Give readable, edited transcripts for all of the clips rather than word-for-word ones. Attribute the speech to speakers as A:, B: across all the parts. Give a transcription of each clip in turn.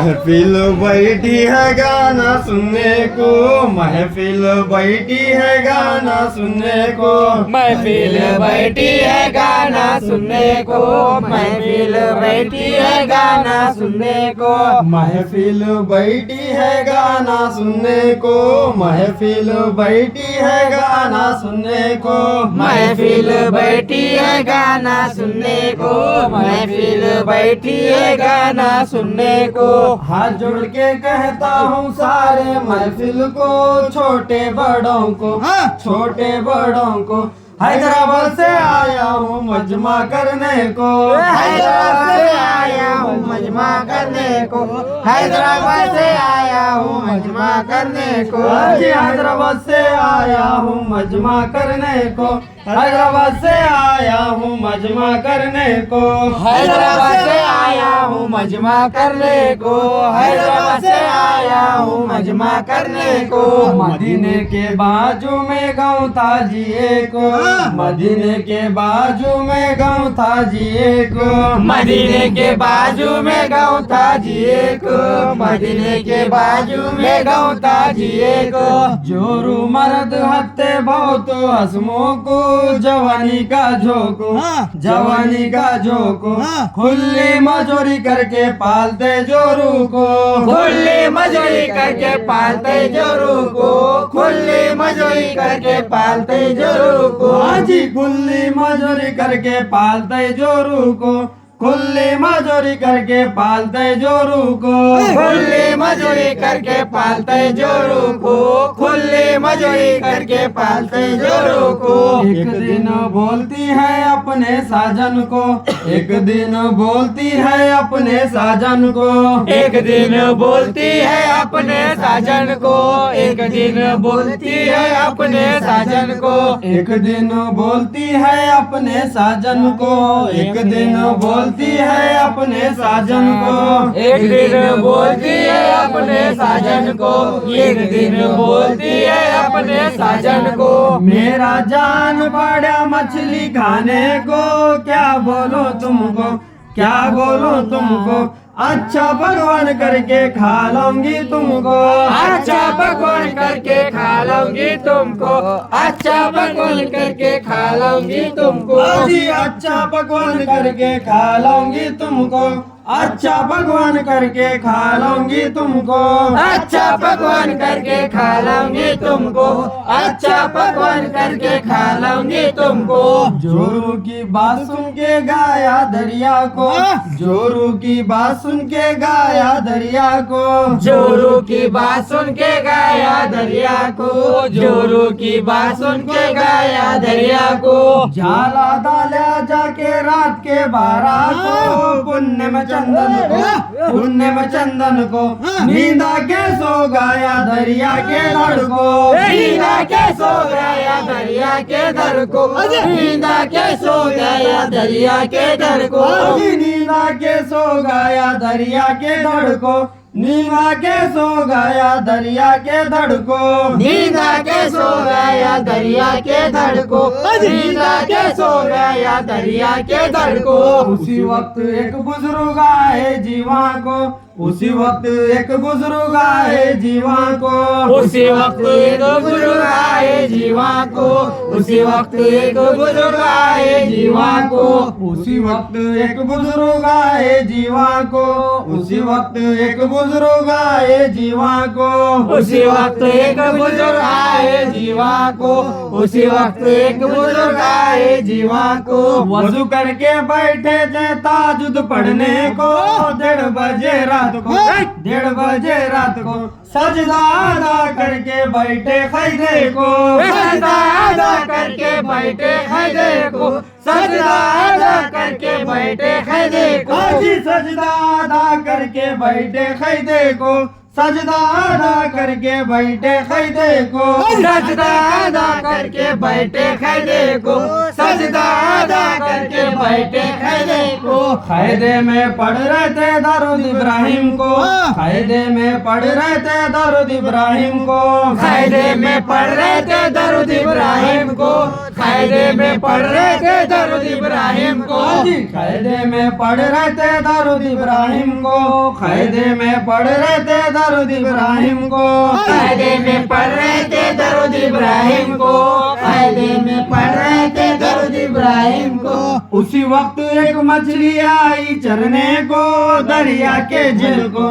A: महफिल बैठी है गाना सुनने को, महफिल बैठी है गाना सुनने को,
B: महफिल बैठी है गाना सुनने को, महफिल बैठी है गाना सुनने को,
A: महफिल बैठी है गाना सुनने को, महफिल बैठी है गाना सुनने को,
B: महफिल बैठी है गाना सुनने को, महफिल बैठी है गाना सुनने को।
A: हाथ जोड़ के कहता हूँ सारे महफिल को, छोटे बड़ों को, छोटे बड़ों को, हैदराबाद से आया हूँ मजमा करने को,
B: हैदराबाद से आया हूँ मजमा करने को, हैदराबाद से आया हूँ मजमा करने को,
A: जी हैदराबाद से आया हूँ मजमा करने को, हैदराबाद से आया हूँ मजमा करने को,
B: हैदराबाद से आया हूँ मजमा करने को, हैदराबाद से आया हूँ मजमा करने को।
A: मदीने के बाजू में गाँव था जिए को, मदीने के बाजू में गाँव था जिए को,
B: मदीने के बाजू में गाँव था जिए को, मदीने के बाजू में गाँव था जिए को।
A: जोरू मर्द हत्ते बहुत हसमों को, जवानी का झोंको, जवानी का झोंको, खुली मजूरी करके पालते जोरू को,
B: खुली मजूरी करके पालते जोरू को, खुली मजूरी करके पालते जोरू को।
A: जी खुली मजूरी करके पालते जोरू को, खुली मजूरी करके पालते जोरू को,
B: खुली मजूरी करके पालते जोरू को, खुली मजूरी करके पालते जोरू को।
A: एक दिन बोलती है अपने साजन को, एक दिन बोलती है अपने साजन को,
B: एक दिन बोलती है अपने साजन को, एक दिन बोलती है अपने साजन को,
A: एक दिन बोलती है अपने साजन को, एक दिन बोलती है अपने साजन को,
B: एक दिन बोलती है अपने साजन को, एक दिन बोलती है अपने साजन को।
A: मेरा जान पड़ा मछली खाने को, क्या बोलो तुमको, क्या बोलो तुमको, अच्छा भगवान करके खा लूंगी तुमको,
B: अच्छा भगवान करके खा लूंगी तुमको, अच्छा भगवान करके खा लूंगी तुमको।
A: जी अच्छा भगवान करके खा लूंगी तुमको, अच्छा भगवान करके खा लूंगी तुमको,
B: अच्छा भगवान करके खा लूंगी तुमको, अच्छा भगवान करके खा लूंगी तुमको।
A: जोरू की बात सुन के गाया दरिया को, जोरू की बात सुन के गाया दरिया को,
B: जोरू की बात सुन के गाया दरिया को, जोरू की बात सुन के गाया दरिया को।
A: जाला डाला जाके रात के 12 को, पुण्य में चंदन को, पुण्य में चंदन को, नींदा के सो गाया दरिया के धड़ को,
B: नींदा के सो गया दरिया के दर को, नींदा के सो गया दरिया के दर को,
A: नींदा के सो गाया दरिया के धड़ को, नींदा के सो गाया दरिया के धड़ को,
B: नींदा के सो गया दरिया के धड़ को, नींदा के सो गया दरिया के धड़ को।
A: उसी वक्त एक बुजुर्ग आए जीवा को, उसी वक्त एक बुजुर्ग आए जीवा को,
B: उसी वक्त एक बुजुर्ग आए जीवा को, उसी वक्त एक बुजुर्ग आए जीवा को,
A: उसी वक्त एक बुजुर्ग आए जीवा को, उसी वक्त एक बुजुर्ग आए जीवा को,
B: उसी वक्त एक बुजुर्ग आए जीवा को, उसी वक्त एक बुजुर्ग आए जीवा को।
A: वजू करके बैठे थे ताजुद पढ़ने को, 1:30 बजे रात को, 1:30 बजे रात को, सजदा अदा करके बैठे खैदे को,
B: सजदा अदा करके बैठे खैदे को, सजदा अदा करके बैठे खैदे को,
A: जी सजदा अदा करके बैठे खैदे को, सजदा अदा करके बैठे खैदे को,
B: सजदा अदा करके बैठे खैदे को, सजदा अदा करके बैठे खैदे को।
A: खैदे में पढ़ रहे थे दारूद इब्राहिम को, कायदे में पढ़ रहे थे दरूद इब्राहिम को,
B: कायदे में पढ़ रहे थे दरूद इब्राहिम को, कायदे में पढ़ रहे थे दरूद इब्राहिम को,
A: कायदे में पढ़ रहे थे दरूद इब्राहिम को, कायदे में पढ़ रहे थे दरूद इब्राहिम को,
B: कायदे में पढ़ रहे थे दरूद इब्राहिम को, कायदे में पढ़ रहे थे दरूद इब्राहिम को।
A: उसी वक्त एक मछली आई चरने को दरिया के झील को,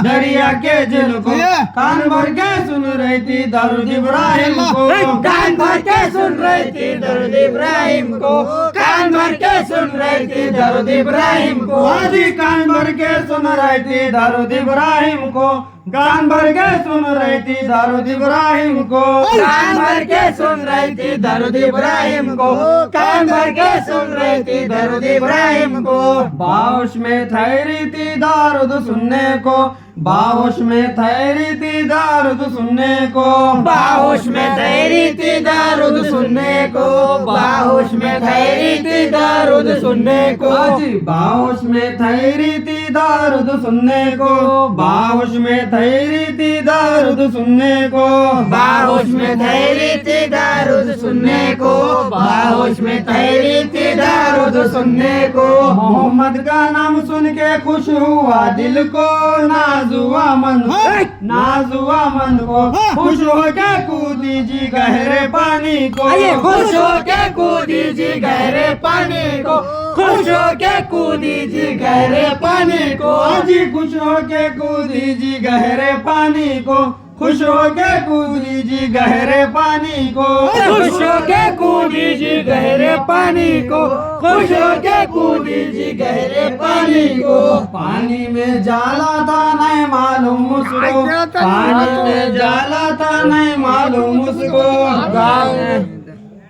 A: दरिया के झील को, कान भर के सुन रही थी दरूद इब्राहिम को,
B: कान भर के सुन रही थी दरूद इब्राहिम को, कान भर के सुन रही थी दरूद इब्राहिम को,
A: हाजी कान भर के सुन रही थी दरूद इब्राहिम को, कान भर के सुन रही थी दरूद इब्राहिम को,
B: कान भर के सुन रही थी दरूद इब्राहिम को, कान भर के सुन रही थी दरूद इब्राहिम को।
A: बाहोश में ठहरी थी दरूद सुनने को, बाहोश में ठहरी थी दरूद सुनने को,
B: बाहोश में ठहरी थी दरूद सुनने को, बाहोश में ठहरी थी दरूद सुनने को,
A: हाजी बाहोश में ठहरी थी दरूद सुनने को, बाहोश में ठहरी थी दरूद सुनने को,
B: बाहोश में ठहरी थी दरूद सुनने को, बाहोश में ठहरी थी दरूद सुनने को।
A: मोहम्मद का नाम सुन के खुश हुआ दिल को, नाज हुआ मन को, नाज हुआ मन को, खुश हो के कूदी जी गहरे पानी को,
B: खुश हो के कूदी जी गहरे पानी को, खुश हो के कूदी जी गहरे पानी को,
A: हाजी खुश हो के कूदी जी गहरे पानी को, खुश हो के कूदी जी गहरे पानी को,
B: खुश हो के कूदी जी गहरे पानी को, खुश हो के कूदी जी गहरे पानी को।
A: पानी में जाला था नहीं मालूम उसको, पानी में जाला था नहीं मालूम उसको,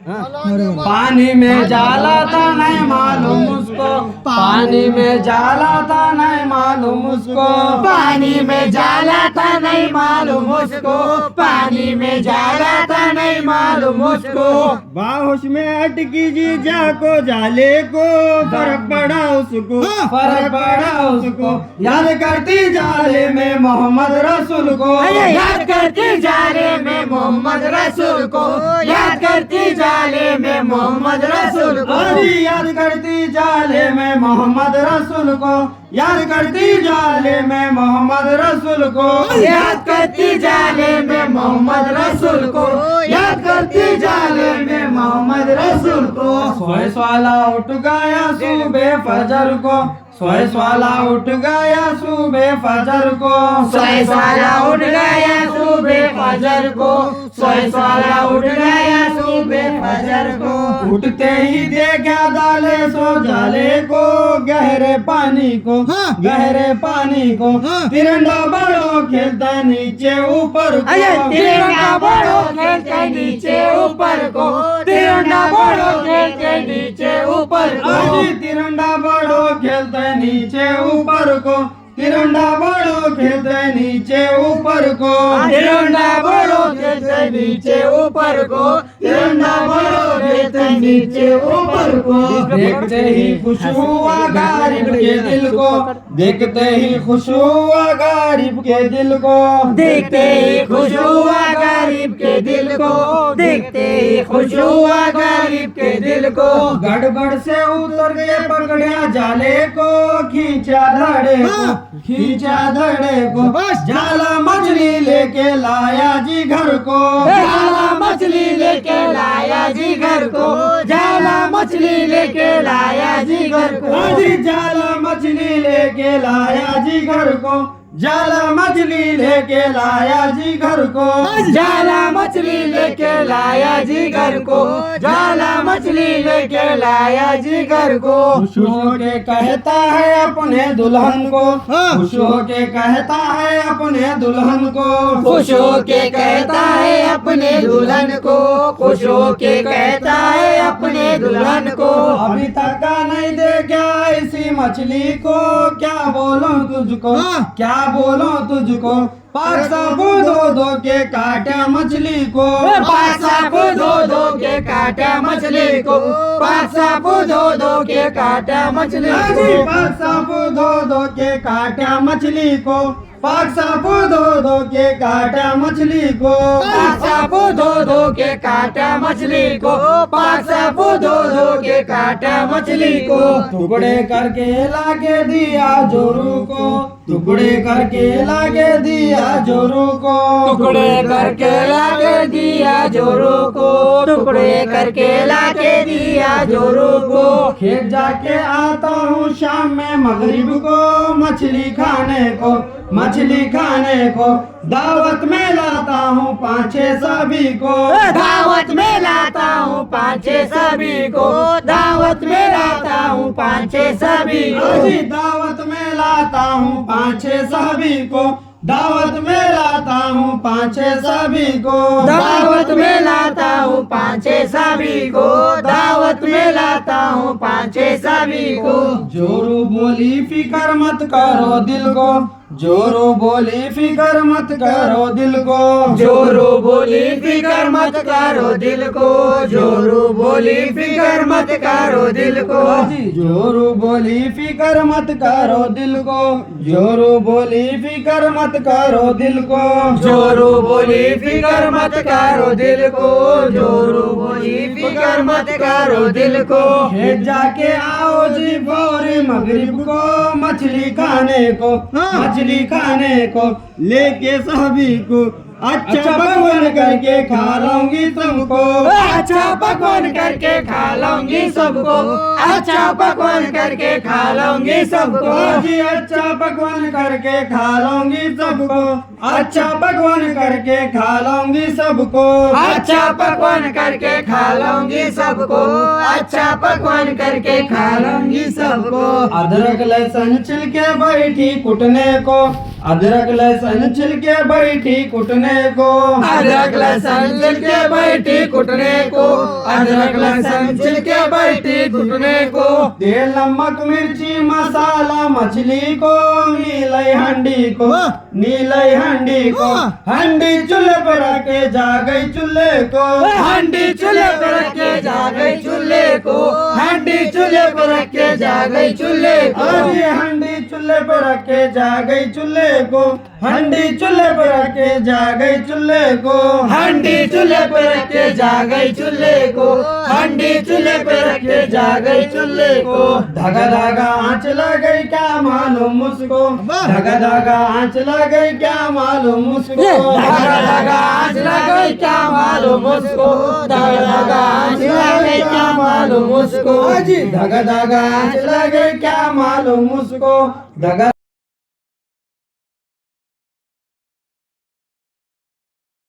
A: पानी में जाला था नहीं मालूम उसको, पानी में जाला था नहीं मालूम उसको,
B: पानी में जाला था नहीं मालूम उसको, पानी में जाला था नहीं मालूम उसको।
A: बाहोश में अटकी जी जाको जाले को, फर्क पड़ा उसको, फर्क पड़ा उसको, याद करती जाले में मोहम्मद रसूल को,
B: याद करती जाले में मोहम्मद रसूल को, याद करती जाले में मोहम्मद रसूल को,
A: याद करती जाले में मोहम्मद रसूल को, याद करती जाले में मोहम्मद रसूल को,
B: याद करती जाले में मोहम्मद रसूल को, याद करती जाले में मोहम्मद रसूल को।
A: सोए वाला उठ गया सुबह फजर को, सोए वाला उठ गया सुबह फजर को,
B: सोए वाला उठ गया सुबह फजर को, सोए वाला उठ गया सुबह फजर को।
A: उठते ही देखा डाले सो जाले को, गहरे पानी को, गहरे पानी को, तिरंगा बड़ो खेलता नीचे ऊपर को,
B: तिरंगा बड़ो खेलते नीचे ऊपर को, तिरंगा बड़ो खेलते नीचे ऊपर को,
A: तिरंगा बड़ो खेलते नीचे ऊपर को, तिरंगा बड़ो खेलते नीचे ऊपर को,
B: तिरंगा बड़ो खेलते नीचे ऊपर को, तिरंगा बड़ो खेलते नीचे ऊपर को।
A: देखते ही खुश हुआ गारिब के दिल को, देखते ही खुश हुआ गारिब के दिल को,
B: देखते ही खुश हुआ गारिब के दिल को, देखते ही खुश हुआ गारिब के दिल को।
A: गड़बड़ से उतर के पकड़िया जाले को, खींचा धड़े को, खींचा धड़े को, जाला मछली लेके लाया जी घर को,
B: जाला मछली लेके लाया जी घर को, जाला मछली लेके लाया जी घर को,
A: जाला मछली लेके लाया जी घर को, जाला मछली लेके लाया जी घर को,
B: जाला मछली लेके लाया जी घर को, जाला मछली लेके लाया जी घर को।
A: खुश होके कहता है अपने दुल्हन को, खुश होके कहता है अपने दुल्हन को,
B: खुश होके कहता है अपने दुल्हन को, खुश होके कहता है अपने दुल्हन को।
A: अभी तक का नहीं देखा ऐसी मछली को, क्या बोलो तुझको, क्या बोलो तुझको, पाक साबू धो के काटा मछली को,
B: पाक साबू धो के काटा मछली को, पाक साबू धो के काटा मछली को,
A: पाक साबू धो के काटा मछली को, पाक साबु धो धो के काटा मछली को,
B: पाक साबु धो धो के काटा मछली को, पाक साबु धो धो के काटा मछली को,
A: टुकड़े करके लाके दिया जोरू को, टुकड़े करके लाके दिया जोरू को,
B: टुकड़े करके लाके दिया जोरू को, टुकड़े करके लाके दिया जोरू को,
A: खेत जाके आता हूँ शाम में मगरिब को, मछली खाने को, मछली खाने को, दावत में लाता हूँ 5-6 सभी को,
B: दावत में लाता हूँ 5-6 सभी को, दावत में लाता हूँ 5-6 सभी को,
A: जी दावत में लाता हूँ 5-6 सभी को, दावत में लाता हूँ 5-6 सभी को,
B: दावत में लाता हूँ 5-6 सभी को, दावत में लाता हूँ 5-6 सभी को,
A: जोरू बोली फिकर मत करो दिल को, जोरू बोली फिकर मत करो दिल को,
B: जोरू बोली फिकर मत करो दिल को, जोरू बोली फिकर मत करो दिल को,
A: जोरू बोली फिकर मत करो दिल को, जोरू बोली फिकर मत करो दिल को,
B: जोरू बोली फिकर मत करो दिल को, जोरू बोली फिकर मत करो दिल को,
A: खेत जाके आओ जी भोरे मगरिब को, मछली खाने को, मछली खाने को, लेके सभी को, अच्छा पकवान करके खा लूंगी तुमको,
B: अच्छा पकवान करके खा लूंगी सबको, अच्छा पकवान करके खा लूंगी सबको,
A: जी अच्छा पकवान करके खा लूंगी सबको, अच्छा पकवान करके खा लूंगी सबको,
B: अच्छा पकवान करके खा लूंगी सबको, अच्छा पकवान करके खा लूंगी सबको,
A: अदरक लहसुन छिलके बैठी कुटने को, अदरक लहसुन छिलके बैठी कुटने को,
B: अदरक लहसुन छिलके बैठी कुटने को, अदरक लहसुन छिलके बैठी कुटने को,
A: तेल नमक मिर्ची मसाला मछली को, नीलई हंडी को, नीलई हंडी को, हंडी चूल्हे पर रखे जा गई चूल्हे को,
B: हंडी चूल्हे पर रख के जा गई चूल्हे को, हंडी चूल्हे पर रख के जा गई चूल्हे को,
A: अरे हंडी चूल्हे पर रखे जा गई चूल्हे को, हंडी चूल्हे पर रखे जा गई चूल्हे को,
B: हंडी चूल्हे पर रख के जा गई चूल्हे को, हंडी चूल्हे पर रख के जा गई चूल्हे को,
A: धागा धागा आंच लग गई क्या मालूम मुझको, धागा धागा आंच लग गई क्या मालूम मुझको,
B: धागा धागा आंच लग गई क्या मालूम मुझको, धागा धागा आंच लग गई क्या मालूम मुझको,
A: जी धागा धागा आंच लग गई क्या मालूम मुझको, धागा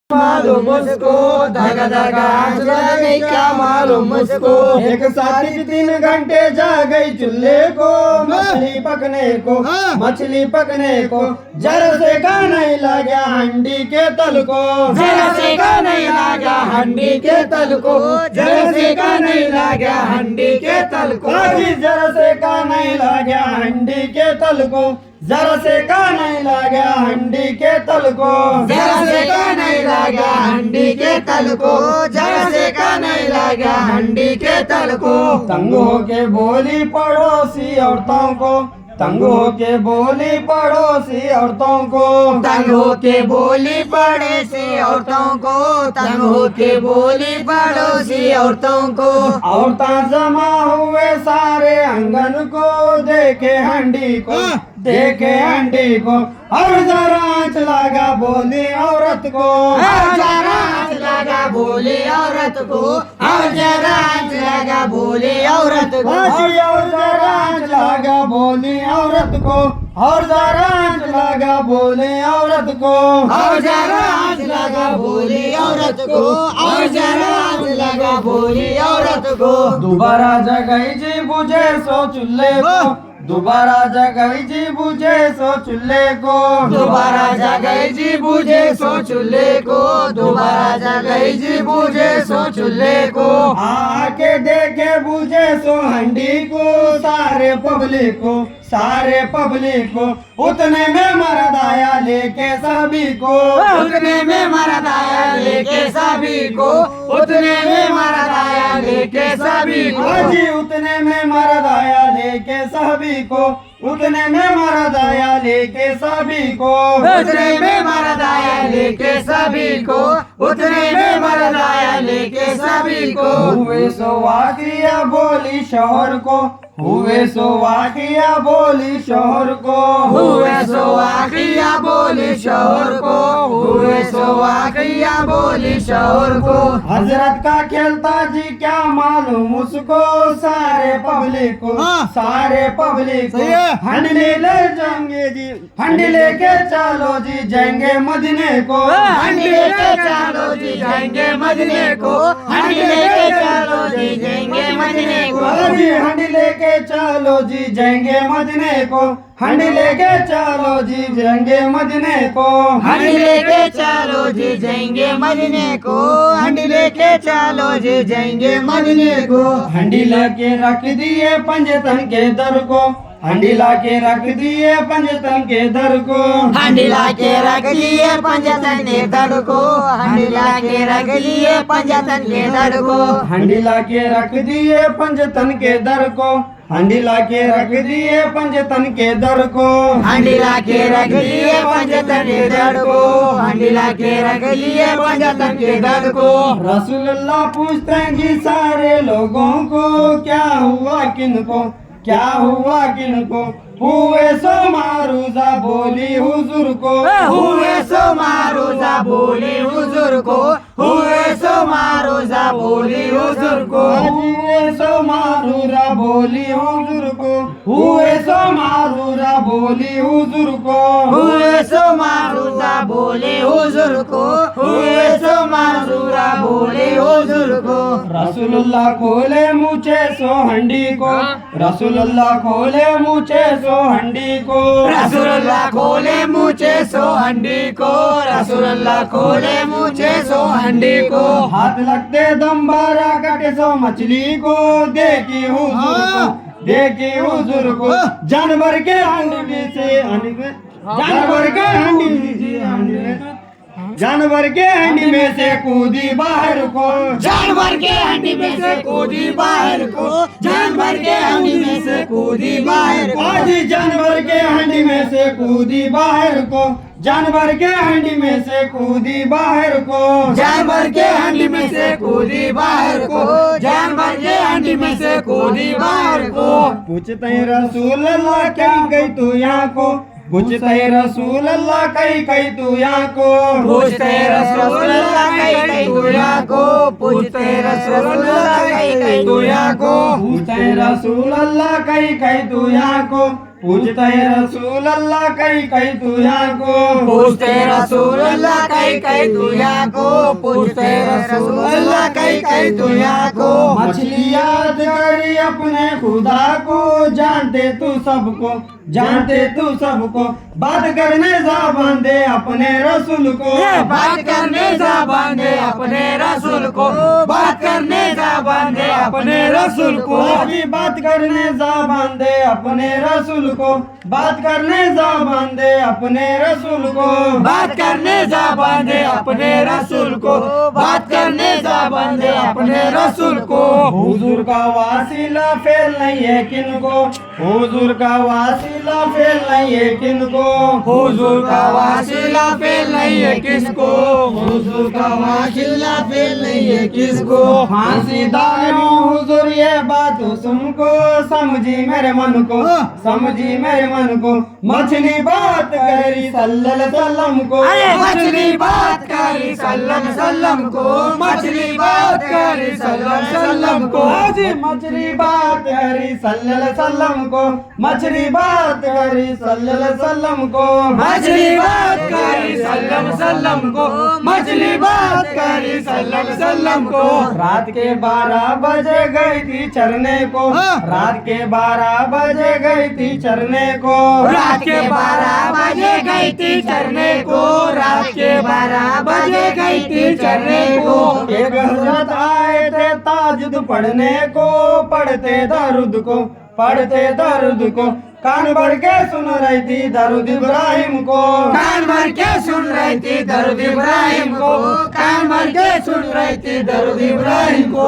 B: मालूम मुझको, धागा धागा आंच लग गई क्या मालूम मुझको,
A: एक साथ 3 घंटे जा गई चूल्हे को, मछली पकने को, मछली पकने को, जरा से का नहीं लगा हंडी के तल को,
B: जरा से का नहीं लगा हंडी के तल को, जरा से का नहीं लगा हंडी के तल को,
A: जी जरा से का नहीं लगा हंडी के तल को, जरा से का नहीं लगा हंडी के तल को,
B: जरा से का नहीं लगा हंडी के तल को, जरा से का नहीं लगा हंडी के तल को,
A: तंग होके बोली पड़ोसी औरतों को, तंग होके बोली पड़ोसी औरतों को,
B: तंग होके बोली पड़ोसी औरतों को, तंग होके बोली पड़ोसी औरतों को,
A: औरतां जमा हुए सारे आंगन को, देखे हंडी को, देखे हंडी को, और जरा आंच लगा बोली औरत को,
B: और जरा आंच लगा बोली औरत को, और जरा आंच लगा बोली औरत को,
A: और जरा आंच लगा बोली औरत को, और जरा आंच लगा बोली औरत को,
B: और जरा आंच लगा बोली औरत को, और जरा आंच लगा बोली औरत को,
A: दोबारा जगई जी बुझे सो चूल्हे को, दोबारा जगई जी बुझे सो चूल्हे को,
B: दोबारा जगई जी बुझे सो चूल्हे को, दोबारा जगई जी बुझे सो चूल्हे को,
A: आके देखे बुझे सो हंडी को, सारे पब्लिक को, सारे पब्लिक को, उतने में मर्द आया लेके सभी को,
B: उतने में मर्द आया लेके सभी को, उतने में मर्द आया लेके सभी को,
A: जी उतने में मर्द आया लेके सभी को, उतने में मरद आया लेके सभी को,
B: उतने में मर्द आया लेके सभी को, उतने में मर्द आया लेके सभी को।
A: हुए सो वाकिया बोली शोहर को, हुए सो वाकिया बोली शोहर को,
B: हुए सो वाकिया बोली शोहर को, हुए सो वाकिया बोली शोहर को।
A: हजरत का खेलता जी क्या मालूम उसको, सारे पब्लिक को, सारे पब्लिक को। हंडले ले जाएंगे जी, हंडी लेके चलो जी जाएंगे मदीने को,
B: हंडी लेके चलो जी जाएंगे मदीने को, हंडी लेके चलो जी जाएंगे मदीने को।
A: जी हंडी लेके चलो जी जाएंगे मदीने को, हंडी लेके चलो जी जाएंगे मदीने को,
B: हंडी लेके चलो जी जाएंगे मदीने को, हंडी लेके चलो जी जाएंगे मदीने को।
A: हंडी लाके रख दिए पंजतन के दर को, हंडी लाके रख दिए पंजतन के दर को,
B: हंडी लाके रख दिए पंजतन के दर को, हंडी लाके रख दिए पंजतन के दर को।
A: हंडी लाके रख दिए पंजतन के दर को, हंडी लाके रख दिए पंजतन के दर को,
B: हंडी लाके रख दिए पंजतन के दर को, हंडी लाके रख दिए पंजतन के दर को।
A: रसूलुल्लाह पूछते हैं जी सारे लोगों को, क्या हुआ किनको, क्या हुआ किनको। हुए सो मारूजा बोली हुजूर को,
B: हुए सो मारूजा बोली हुजूर को, हुए सो मारूजा बोली हुजूर को।
A: हुए सो मारूरा बोली हुजूर को, हुए सो मारूरा बोली हुजूर को,
B: हुए सो मारूजा बोली हुजूर को, हुए सो मारूरा बोली हुजूर को।
A: रसूलुल्लाह खोले मुझे सो हंडी को, रसूलुल्लाह खोले मुझे सो हंडी को,
B: रसूलुल्लाह खोले मुझे सो हंडी को, रसूलुल्लाह खोले मुझे सो हंडी को।
A: हाथ लगते दम बारा कटे सो मछली को, देखी हुजूर को, देखी हुजूर को। जानवर के हंडी में से जानवर के हंडी में, जानवर के हंडी में से कूदी बाहर को,
B: जानवर के हंडी में से कूदी बाहर को, जानवर के हंडी में से कूदी बाहर को।
A: आज जानवर के हंडी में से कूदी बाहर को, जानवर के हंडी में से कूदी बाहर को,
B: जानवर के हंडी में से कूदी बाहर को, जानवर के हंडी में से कूदी बाहर को।
A: पूछते हैं रसूल अल्लाह क्या गई तू यहाँ को, पूछते हैं रसूल अल्लाह कहीं तू यहाँ को,
B: पूछते रसूल अल्लाह कहीं तू यहाँ को, पूछते रसूल अल्लाह कहीं तू यहाँ को।
A: पूछते हैं रसूल अल्लाह कहीं तू यहाँ को, पूछते हैं रसूल अल्लाह कहीं तू यहाँ को,
B: पूछते रसूल अल्लाह कहीं तू यहाँ को, पूछते रसूल अल्लाह कहीं तू यहाँ को।
A: मछली याद करी अपने खुदा को, जानते तू सबको, जानते तू सबको। बात करने ज़बान दे अपने रसूल को,
B: बात करने ज़बान दे अपने रसूल को, बात करने ज़बान दे अपने रसूल को।
A: अभी बात करने ज़बान दे अपने रसूल को, बात करने ज़बान दे अपने रसूल को,
B: बात करने ज़बान दे अपने रसूल को, बात करने ज़बान दे अपने रसूल को।
A: हुजूर का वासीला फेल नहीं है किनको, हुजूर का वासीला फेल नहीं है किनको,
B: हुजूर का वासीला फेल नहीं है किसको,
A: हुजूर का
B: वासीला फेल नहीं है किसको।
A: फांसी दारू हुजूर ये बात तुमको, समझी मेरे मन को, समझी मेरे मन को। मछली बात करी सल्लल्लाहु अलैहि वसल्लम को,
B: मछली बात करी सल्लम सल्लम को, मछली बात करी सल्लम सल्लम को।
A: मछली बात करी सल्लल्लाहु अलैहि वसल्लम को, मछली बात करी सल्लल्लाहु अलैहि वसल्लम को,
B: मछली बात करी सल्लम सल्लम को, मछली बात करी सल्लम सल्लम को।
A: रात के 12 बजे गई थी चरने को, रात के 12 बजे गई थी चरने को,
B: रात के 12 बजे गई थी चरने को, रात के 12 बजे गई थी चरने को।
A: एक हजरत आए थे ताजुद पढ़ने को, पढ़ते दरूद को, पढ़ते दरूद को। कान भर के सुन रही थी दरूद इब्राहिम को,
B: कान भर के सुन रही थी दरूद इब्राहिम को, कान भर के सुन रही थी दरूद इब्राहिम को।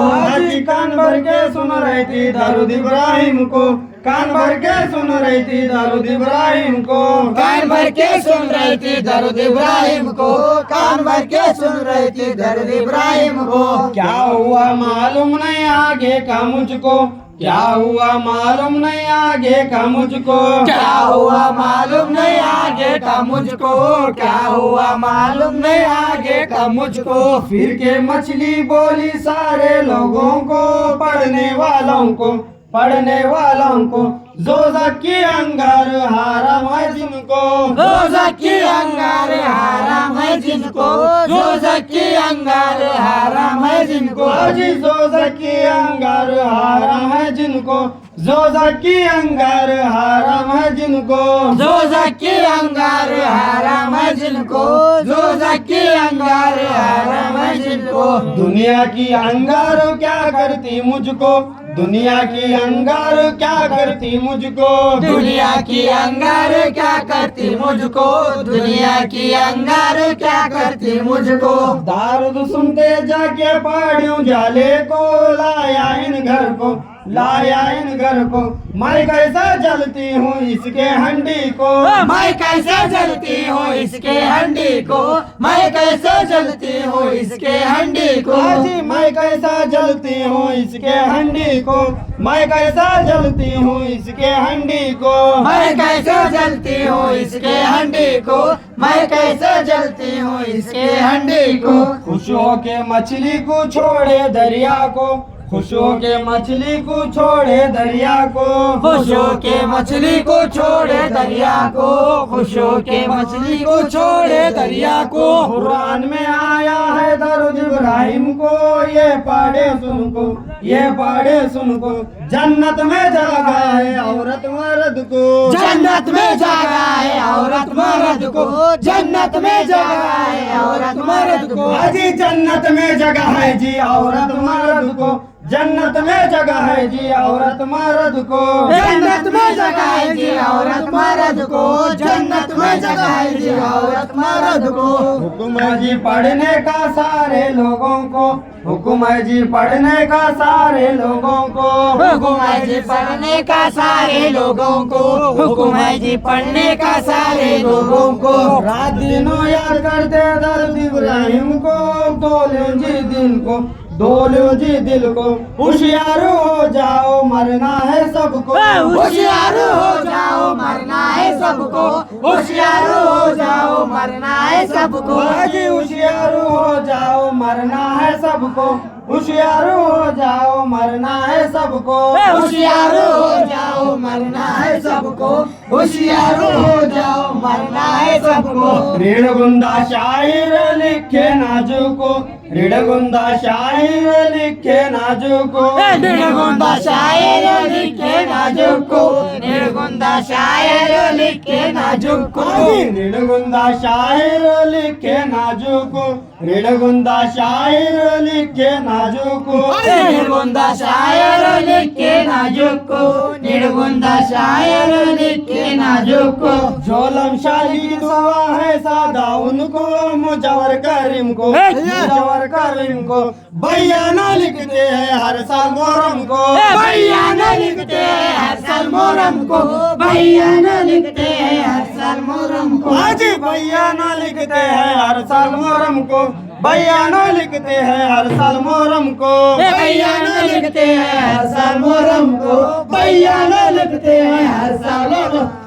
A: कान भर के सुन रही थी दरूद इब्राहिम को, कान भर के सुन रही थी दरूद इब्राहिम को,
B: कान भर के सुन रही थी दरूद इब्राहिम को, कान भर के सुन रही थी दरूद इब्राहिम को।
A: क्या हुआ मालूम नहीं आगे का मुझको, क्या हुआ मालूम नहीं आगे का मुझको,
B: क्या हुआ मालूम नहीं आगे का मुझको, क्या हुआ मालूम नहीं आगे का मुझको।
A: फिर के मछली बोली सारे लोगों को, पढ़ने वालों को, पढ़ने वालों को, जोज़क की अंगार हराम है जिनको,
B: जोज़क की अंगार हराम है जिनको, जोज़क की अंगार हराम है जिनको।
A: अजी जोज़क की अंगार हराम है जिनको, जोज़क की अंगार हराम है जिनको,
B: जोज़क की अंगार हराम है जिनको, जोज़क की अंगार हराम है जिनको।
A: दुनिया की अंगार क्या करती मुझको, दुनिया की अंगार क्या करती मुझको,
B: दुनिया की अंगार क्या करती मुझको, दुनिया की अंगार क्या करती मुझको।
A: दारूद सुनते जाके पढ़ूं जाले को, लाया इन घर को, लाया इन घर को, मैं कैसा जलती हूँ इसके हंडी को,
B: मैं कैसे जलती हूँ इसके हंडी को, मैं कैसे जलती हूँ इसके हंडी को।
A: जी मैं कैसा जलती हूँ इसके हंडी को, मैं कैसा जलती हूँ इसके हंडी को,
B: मैं कैसे जलती हूँ इसके हंडी को, मैं कैसे जलती हूँ इसके हंडी को।
A: खुश होके मछली को छोड़े दरिया को, खुश होके मछली को छोड़े दरिया को,
B: खुश होके मछली को छोड़े दरिया को, खुश होके मछली को छोड़े दरिया को।
A: कुरान में आया है दरूद इब्राहिम को, ये पढ़े सुन को, ये पढ़े सुन को, जन्नत में जगह है औरत मर्द को,
B: जन्नत में जगह है औरत मर्द को, जन्नत में जगह है औरत मर्द को।
A: अजी जन्नत में जगह है जी औरत मर्द को, जन्नत में जगह है जी औरत मर्द को,
B: जन्नत में जगह है जी औरत मर्द को, जन्नत में जगह है जी औरत मर्द को।
A: हुक्म है जी पढ़ने का सारे लोगों को, हुक्म है जी पढ़ने का सारे लोगों को,
B: हुक्म है जी पढ़ने का सारे लोगों को, हुक्म है जी पढ़ने का सारे लोगों को।
A: रात दिनों याद करते दरूद इब्राहिम को, डोलो जी दिल को, डोलो जी दिल को, होशियार हो जाओ मरना है सबको,
B: होशियार हो जाओ मरना है सबको, होशियार हो जाओ मरना है सबको।
A: अजी होशियार हो जाओ मरना है सबको, होशियार हो जाओ मरना है सबको,
B: होशियार हो जाओ मरना है सबको, होशियार हो जाओ मरना है सबको।
A: ऋण गुंदा शायर लिखे नाजुको, ऋण गुंदा शायर लिखे नाजुको,
B: निर्गुंदा शायर लिखे नाजुको, निर्गुंदा शायर लिखे नाजुको।
A: ऋण गुंदा शायर लिखे नाजुको, ऋण गुंदा शायर लिखे नाजुको,
B: निर्गुंदा शायर लिखे नाजुको, निर्गुंदा शायर लिखे नाजुको।
A: जोलम शाही की दुआ है सादा उनको, मुजवर करीम को, मुजवर करीम को, बयाना लिखते हैं हर साल मोहर्रम को,
B: बयाना लिखते हैं हर साल मोहर्रम को, बयाना लिखते हैं हर साल मोहर्रम को।
A: आज बयाना लिखते हैं हर साल मोहर्रम को, बयाना लिखते हैं हर साल मोहर्रम को,
B: बयाना लिखते हैं हर साल मोहर्रम को, बयाना लिखते हैं हर साल मोहर्रम को।